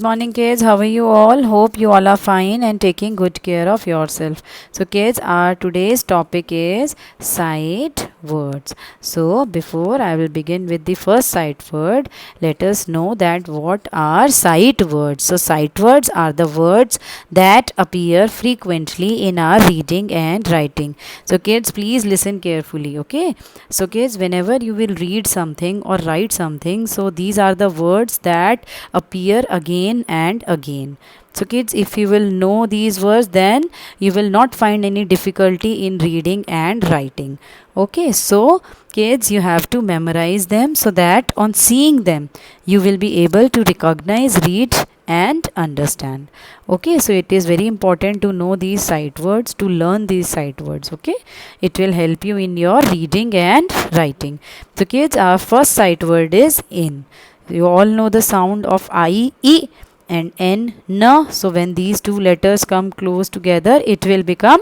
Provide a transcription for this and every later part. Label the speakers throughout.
Speaker 1: Morning kids, how are you all? Hope you all are fine and taking good care of yourself. So kids, our today's topic is sight words. So before I will begin with the first sight word, let us know that what are sight words. So sight words are the words that appear frequently in our reading and writing. So kids, please listen carefully, okay? So kids, whenever you will read something or write something, so these are the words that appear again and again. So kids, if you will know these words, then you will not find any difficulty in reading and writing. Okay, so kids, you have to memorize them so that on seeing them you will be able to recognize, read and understand. Okay, so it is very important to know these sight words, to learn these sight words. Okay, it will help you in your reading and writing. So kids, our first sight word is in. You all know the sound of I, E and N, N. So when these two letters come close together, it will become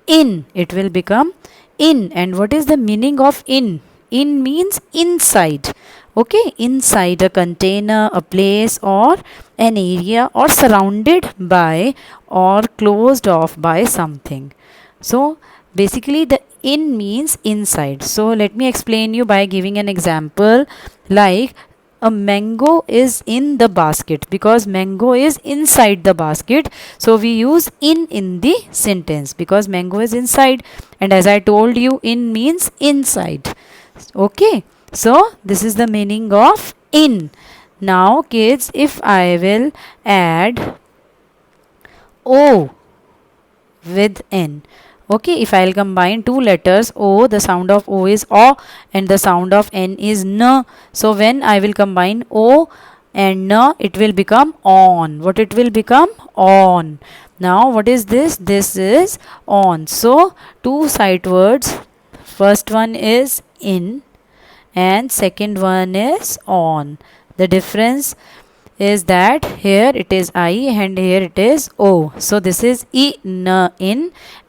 Speaker 1: in. It will become in. And what is the meaning of in? In means inside. Okay, inside a container, a place or an area, or surrounded by or closed off by something. So basically the in means inside. So let me explain you by giving an example, like a mango is in the basket, because mango is inside the basket, so we use in the sentence because mango is inside, and as I told you, in means inside. Okay, so this is the meaning of in. Now kids, if I will add O with N. Okay, if I'll combine two letters O, the sound of O is O and the sound of N is N. So when I will combine O and N, it will become on. What it will become? On. Now what is this? This is on. So two sight words. First one is in and second one is on. The difference is that here it is I and here it is O. So this is in,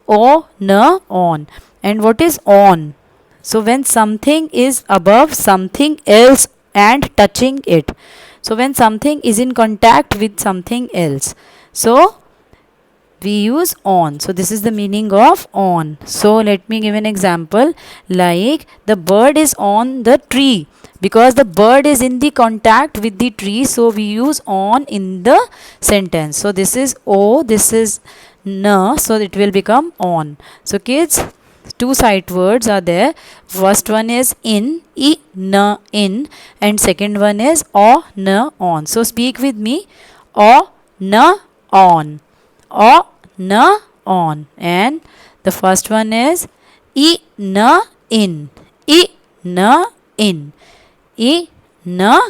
Speaker 1: O, N, on. And what is on? So when something is above something else and touching it. So when something is in contact with something else. So we use on. So this is the meaning of on. So let me give an example, like the bird is on the tree, because the bird is in the contact with the tree, so we use on in the sentence. So this is O, this is N, so it will become on. So kids, two sight words are there. First one is in, N, in, and second one is O, N, on. So speak with me, O, N, on. O, N, on. And the first one is N, in. N, in. N,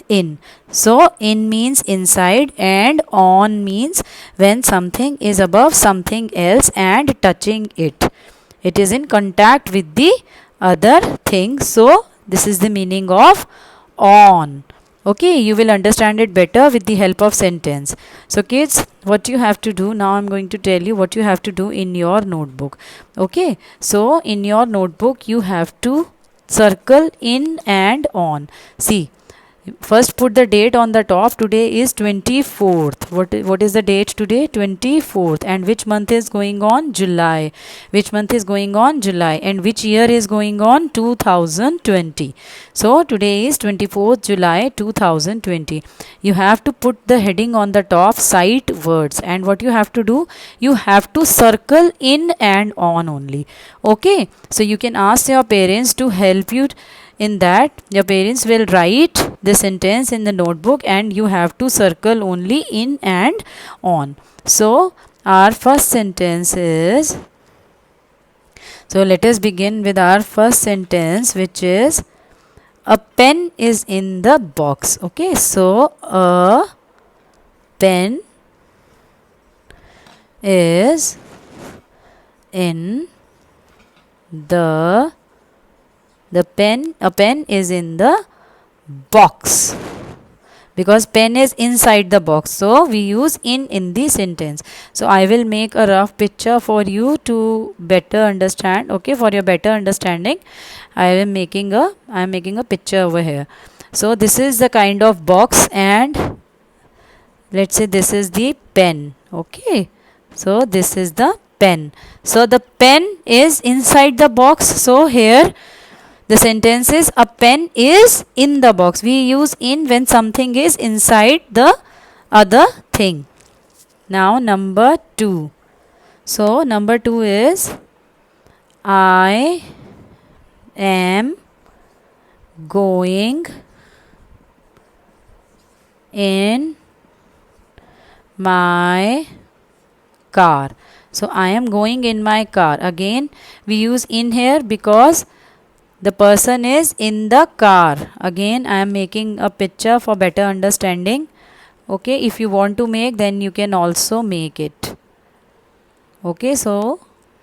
Speaker 1: in. So in means inside and on means when something is above something else and touching it. It is in contact with the other thing. So this is the meaning of on. Okay, you will understand it better with the help of sentence. So kids, what you have to do now, I'm going to tell you what you have to do in your notebook. Okay, so in your notebook you have to circle in and on. See, first put the date on the top. Today is 24th. What is the date today? 24th. And which month is going on? July. Which month is going on? July. And which year is going on? 2020. So today is 24th July 2020. You have to put the heading on the top, sight words. And what you have to do? You have to circle in and on only. Okay. So you can ask your parents to help you in that. Your parents will write the sentence in the notebook and you have to circle only in and on. So our first sentence is, so let us begin with our first sentence, which is a pen is in the box. Okay, so a pen is in the pen, a pen is in the box, because pen is inside the box, so we use in the sentence. So I will make a rough picture for you to better understand. Okay, for your better understanding, I am making a picture over here. So this is the kind of box, and let's say this is the pen. Okay, so this is the pen. So the pen is inside the box. So here the sentence is a pen is in the box. We use in when something is inside the other thing. Now number 2. So number 2 is I am going in my car. So I am going in my car. Again we use in here because the person is in the car. Again I am making a picture for better understanding. Okay, if you want to make, then you can also make it. Okay, so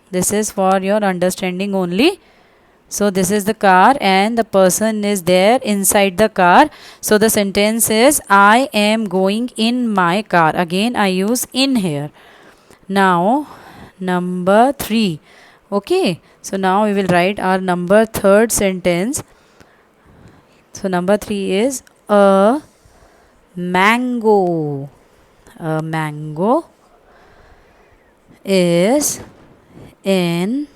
Speaker 1: this is for your understanding only. So this is the car and the person is there inside the car. So the sentence is I am going in my car. Again I use in here. Now number 3. Okay, so now we will write our number 3rd sentence. So number 3 is a mango. A mango is in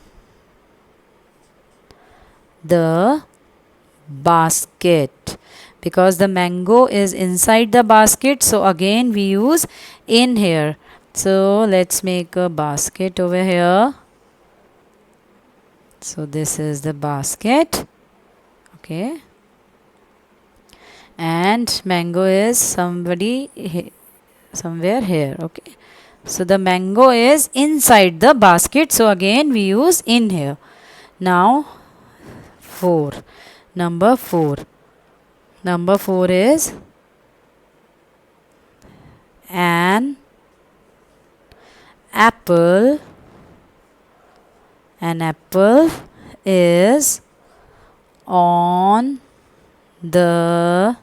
Speaker 1: the basket. Because the mango is inside the basket, so again we use in here. So let's make a basket over here. So this is the basket. Okay, and mango is somewhere here. Okay, so the mango is inside the basket, so again we use in here. Now 4. Number 4. Number 4 is an apple. An apple is on the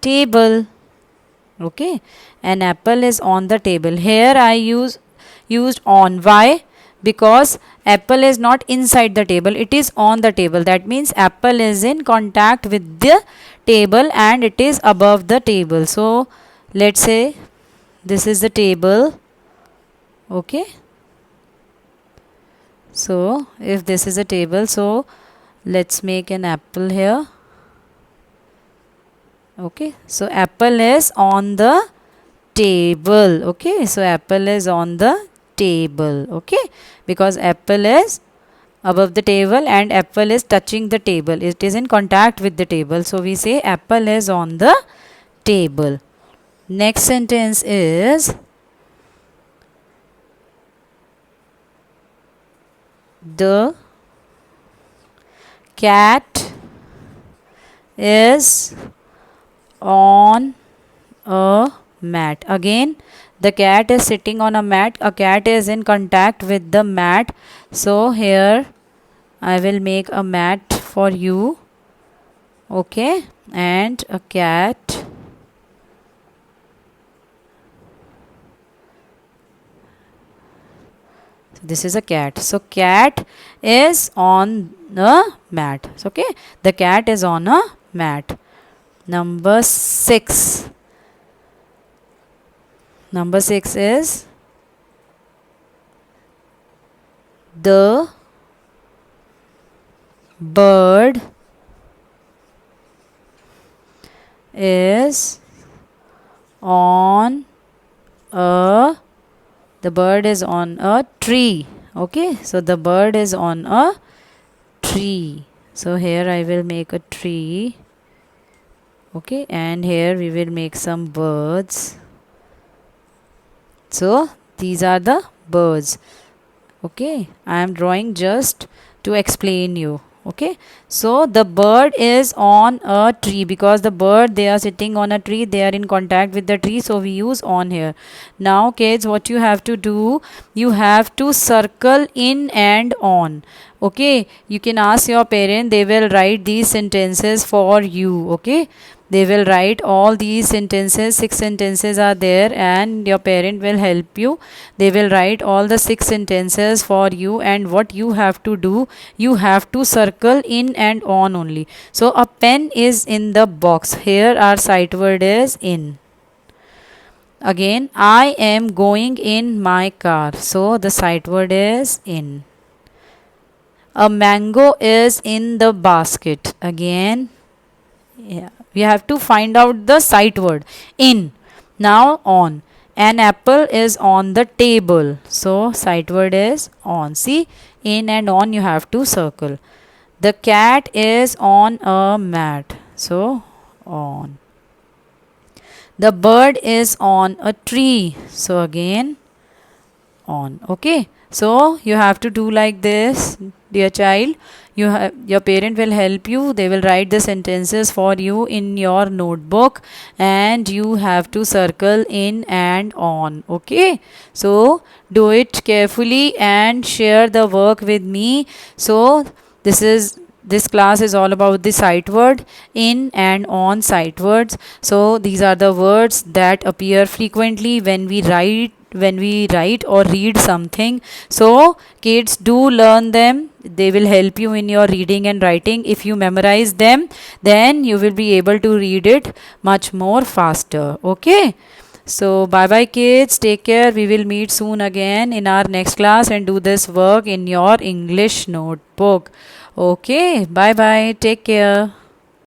Speaker 1: table. Okay, an apple is on the table. Here I used on. Why? Because apple is not inside the table, it is on the table. That means apple is in contact with the table and it is above the table. So let's say this is the table. Okay, so if this is a table, so let's make an apple here. Okay, so apple is on the table. Okay, so apple is on the table. Okay, because apple is above the table and apple is touching the table, it is in contact with the table, so we say apple is on the table. Next sentence is the cat is on a mat. Again the cat is sitting on a mat. A cat is in contact with the mat, so here I will make a mat for you. Okay, and a cat this is a cat, so cat is on a mat. Okay, the cat is on a mat. Number 6. Number 6 is the bird is on a tree. Okay, so the bird is on a tree. So here I will make a tree. Okay, and here we will make some birds. So these are the birds. Okay, I am drawing just to explain you. Okay, so the bird is on a tree because the bird, they are sitting on a tree, they are in contact with the tree, so we use on here. Now kids, what you have to do, you have to circle in and on. Okay, you can ask your parent, they will write these sentences for you. Okay, they will write all these sentences, 6 sentences are there, and your parent will help you. They will write all the 6 sentences for you, and what you have to do, you have to circle in and on only. So a pen is in the box. Here our sight word is in. Again, I am going in my car. So the sight word is in. A mango is in the basket. Again, yeah, we have to find out the sight word. In. Now on. An apple is on the table. So sight word is on. See, in and on you have to circle. The cat is on a mat. So on. The bird is on a tree. So again on. Okay, so you have to do like this, dear child. Your parent will help you. They will write the sentences for you in your notebook, and you have to circle in and on. Okay, so do it carefully and share the work with me. So this class is all about the sight word, in and on sight words. So these are the words that appear frequently when we write or read something. So kids, do learn them. They will help you in your reading and writing. If you memorize them, then you will be able to read it much more faster. Okay, so bye bye kids, take care. We will meet soon again in our next class and do this work in your English notebook. Okay, bye bye, take care.